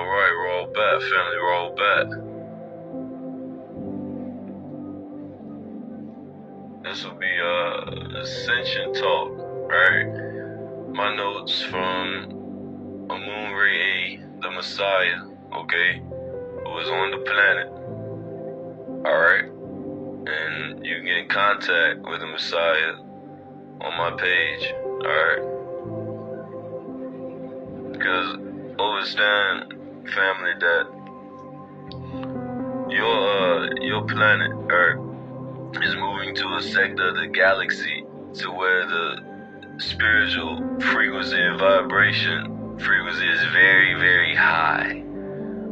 Alright, roll back, family, roll back. This will be Ascension talk, right? My notes from Amun Ray A, the Messiah, okay, who was on the planet. Alright? And you can get in contact with the Messiah on my page, alright? Because understand, family, that your planet, Earth, is moving to a sector of the galaxy to where the spiritual frequency and vibration frequency is very, very high,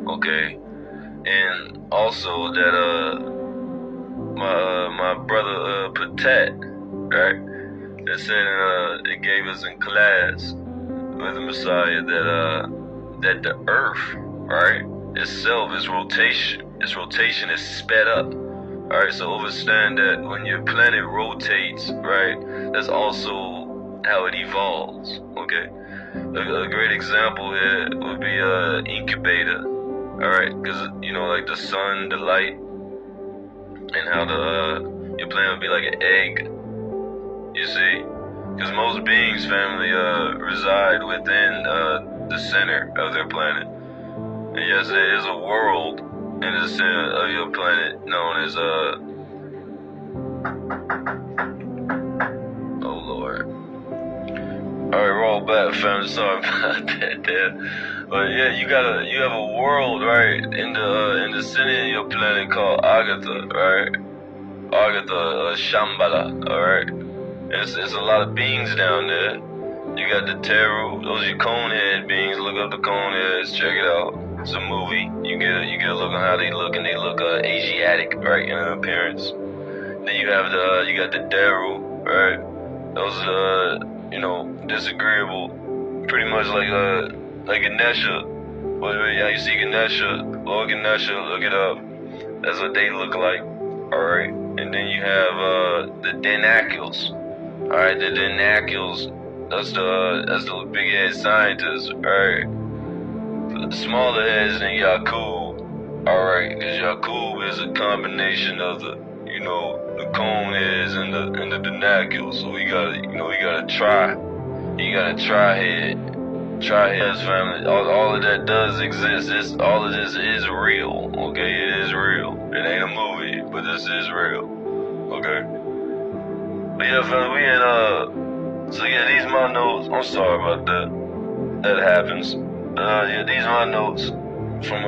okay? And also that my brother Patet, right, that said it gave us in class with the Messiah that the Earth, right, itself is rotation. Its rotation is sped up. Alright, so understand that when your planet rotates, right, that's also how it evolves, okay? A great example here would be incubator, alright, because, you know, like the sun, the light, and how your planet would be like an egg, you see? Because most beings, family, reside within the center of their planet. And yes, there is a world in the center of your planet known as oh Lord. Alright, roll back, fam. Sorry about that there. But yeah, you have a world, right, in the center of your planet called Agatha, right? Agatha, Shambhala, alright? It's a lot of beings down there. You got the Teru, those are your conehead beings. Look up the coneheads, check it out. It's a movie. You get a look on how they look, and they look Asiatic, right, in appearance. Then you got the Daru, right? Those you know, disagreeable, pretty much like Ganesha. Well, yeah, you see Ganesha, Lord Ganesha, look it up. That's what they look like, all right. And then you have the Denacles, all right. The Denacles, that's the big head scientists, all right. Smaller heads than Yakub, alright, because Yakub is a combination of the, you know, the cone heads and the denacles, so you gotta try heads, family. All of that does exist. All of this is real, okay? It is real. It ain't a movie, but this is real, okay? But yeah, family, we in so yeah, these my notes. I'm sorry about that. That happens. Yeah, these are my notes from,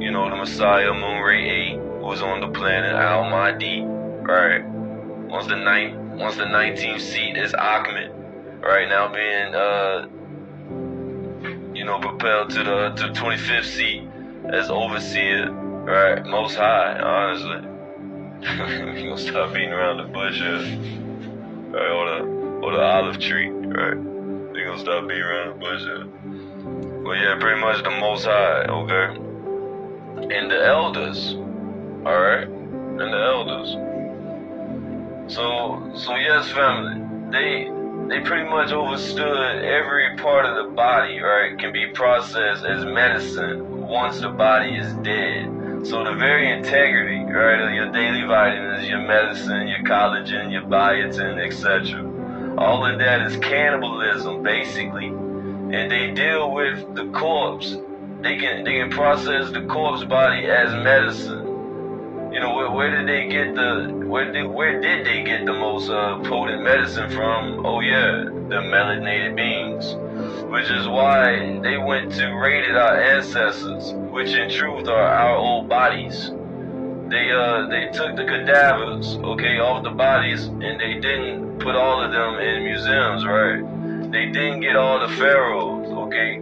you know, the Messiah, Moon Ray 8, who was on the planet Al-Mahdi, right? Once the 19th seat is Akhmet, right, now being, you know, propelled to the 25th seat as Overseer, right? Most High, honestly. We gonna stop beating around the bush here, right? Or the olive tree, right? We gonna stop beating around the bush here. Well, yeah, pretty much the Most High, okay? And the elders, alright? And the elders. So yes, family, they pretty much understood every part of the body, right, can be processed as medicine once the body is dead. So the very integrity, right, of your daily vitamins, your medicine, your collagen, your biotin, etc. All of that is cannibalism, basically. And they deal with the corpse. They can process the corpse body as medicine. You know, where did they get where did they get the most potent medicine from? Oh yeah, the melanated beings. Which is why they went to raided our ancestors, which in truth are our old bodies. They took the cadavers, okay, off the bodies, and they didn't put all of them in museums, right? They didn't get all the pharaohs, okay?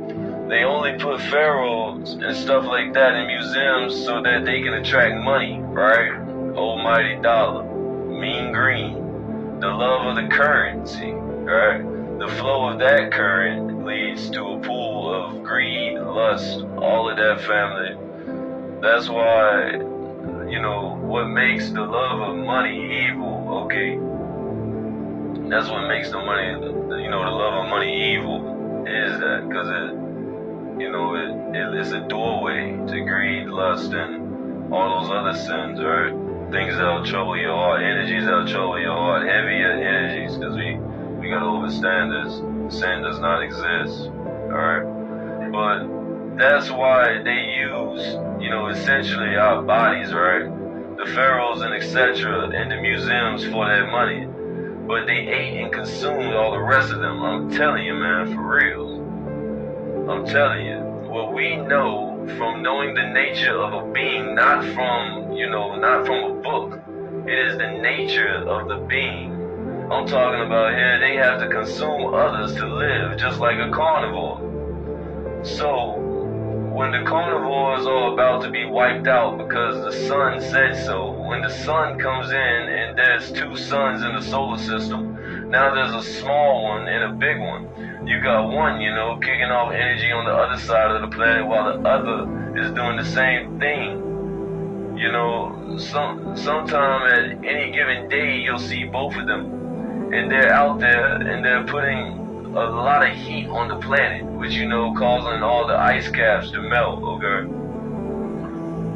They only put pharaohs and stuff like that in museums so that they can attract money, right? Almighty dollar, mean green, the love of the currency, right? The flow of that current leads to a pool of greed, lust, all of that, family. That's why, you know, what makes the love of money evil, okay? That's what makes the love of money evil, is that, because you know, it's a doorway to greed, lust, and all those other sins, right? Things that'll trouble your heart, energies that'll trouble your heart, heavier energies, because we gotta understand this. Sin does not exist, alright? But that's why they use, you know, essentially our bodies, right? The pharaohs and etc. and the museums for their money. But they ate and consumed all the rest of them. I'm telling you, man, for real. I'm telling you. What we know from knowing the nature of a being, not from, you know, not from a book. It is the nature of the being. I'm talking about here, they have to consume others to live, just like a carnivore. So, when the carnivores are about to be wiped out because the sun said so, when the sun comes in and there's two suns in the solar system, now there's a small one and a big one. You got one, you know, kicking off energy on the other side of the planet while the other is doing the same thing. You know, sometime at any given day you'll see both of them, and they're out there and they're putting a lot of heat on the planet, which, you know, causing all the ice caps to melt, okay?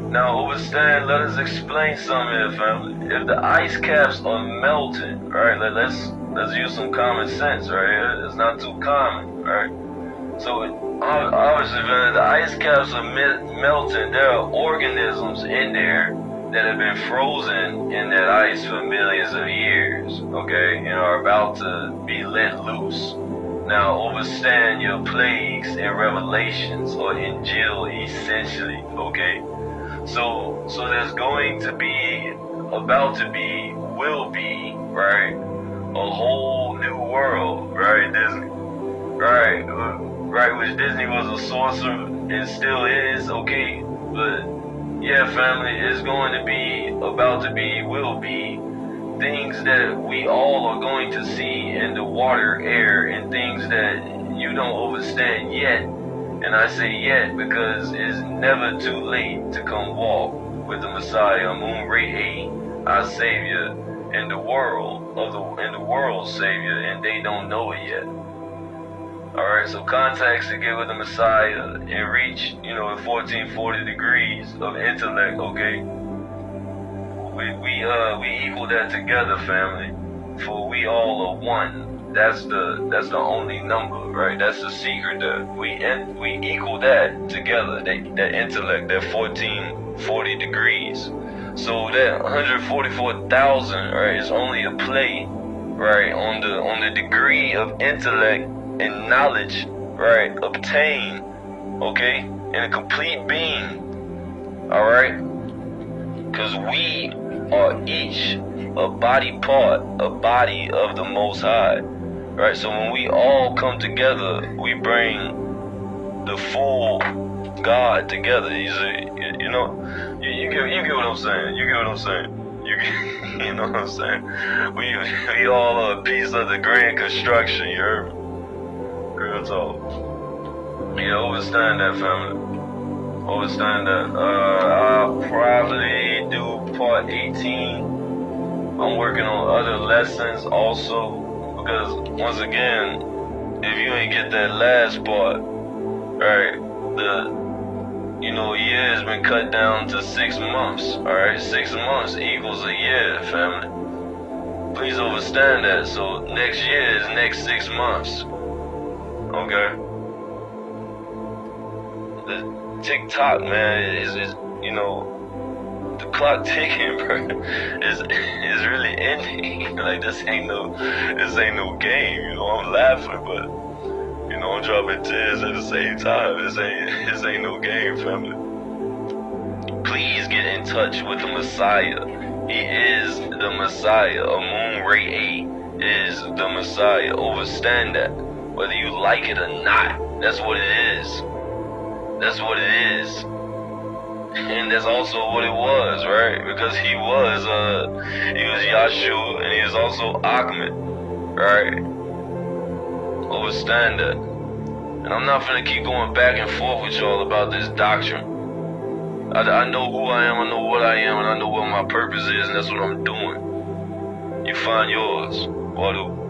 Now, understand, let us explain something here, family. If the ice caps are melting, right, let's use some common sense, right? It's not too common, right? So, obviously, man, the ice caps are melting. There are organisms in there that have been frozen in that ice for millions of years, okay, and are about to be let loose. Now, understand your plagues and revelations or Injil, essentially, okay? So there's going to be, about to be, will be, right, a whole new world, right, Disney? Right, which Disney was a sorcerer and still is, okay? But, yeah, family, it's going to be, about to be, will be, things that we all are going to see in the water, air, and things that you don't understand yet. And I say yet because it's never too late to come walk with the Messiah, Moon Ray A, our Savior, in the world in the world's Savior, and they don't know it yet. Alright, so contacts to get with the Messiah and reach, you know, 1440 degrees of intellect, okay? We equal that together, family. For we all are one. That's the only number, right? That's the secret there. We equal that together. That intellect, that 1440 degrees. So that 144,000, right, is only a play, right, on the degree of intellect and knowledge, right, obtained, okay, in a complete being. All right, because we are each a body part, a body of the Most High, right? So when we all come together, we bring the full God together. You know, you get what I'm saying. You get what I'm saying. You know what I'm saying. We all are a piece of the grand construction. You heard me? Real talk. Yeah, understand that, family. Understand that. I'll probably do part 18. I'm working on other lessons also, because once again, if you ain't get that last part, right, year has been cut down to 6 months, alright? 6 months equals a year, family. Please understand that. So next year is next 6 months. Okay? The tick-tock, man, is you know, the clock ticking, bro, is really ending. Like, this ain't no game, you know. I'm laughing, but, you know, I'm dropping tears at the same time. This ain't no game, family. Please get in touch with the Messiah. He is the Messiah. Moon Ray A is the Messiah. Understand that. Whether you like it or not, that's what it is. That's what it is. And that's also what it was, right? Because he was Yahshua, and he was also Ahmed, right? Understand that. And I'm not gonna keep going back and forth with y'all about this doctrine. I know who I am, I know what I am, and I know what my purpose is, and that's what I'm doing. You find yours. Wadu.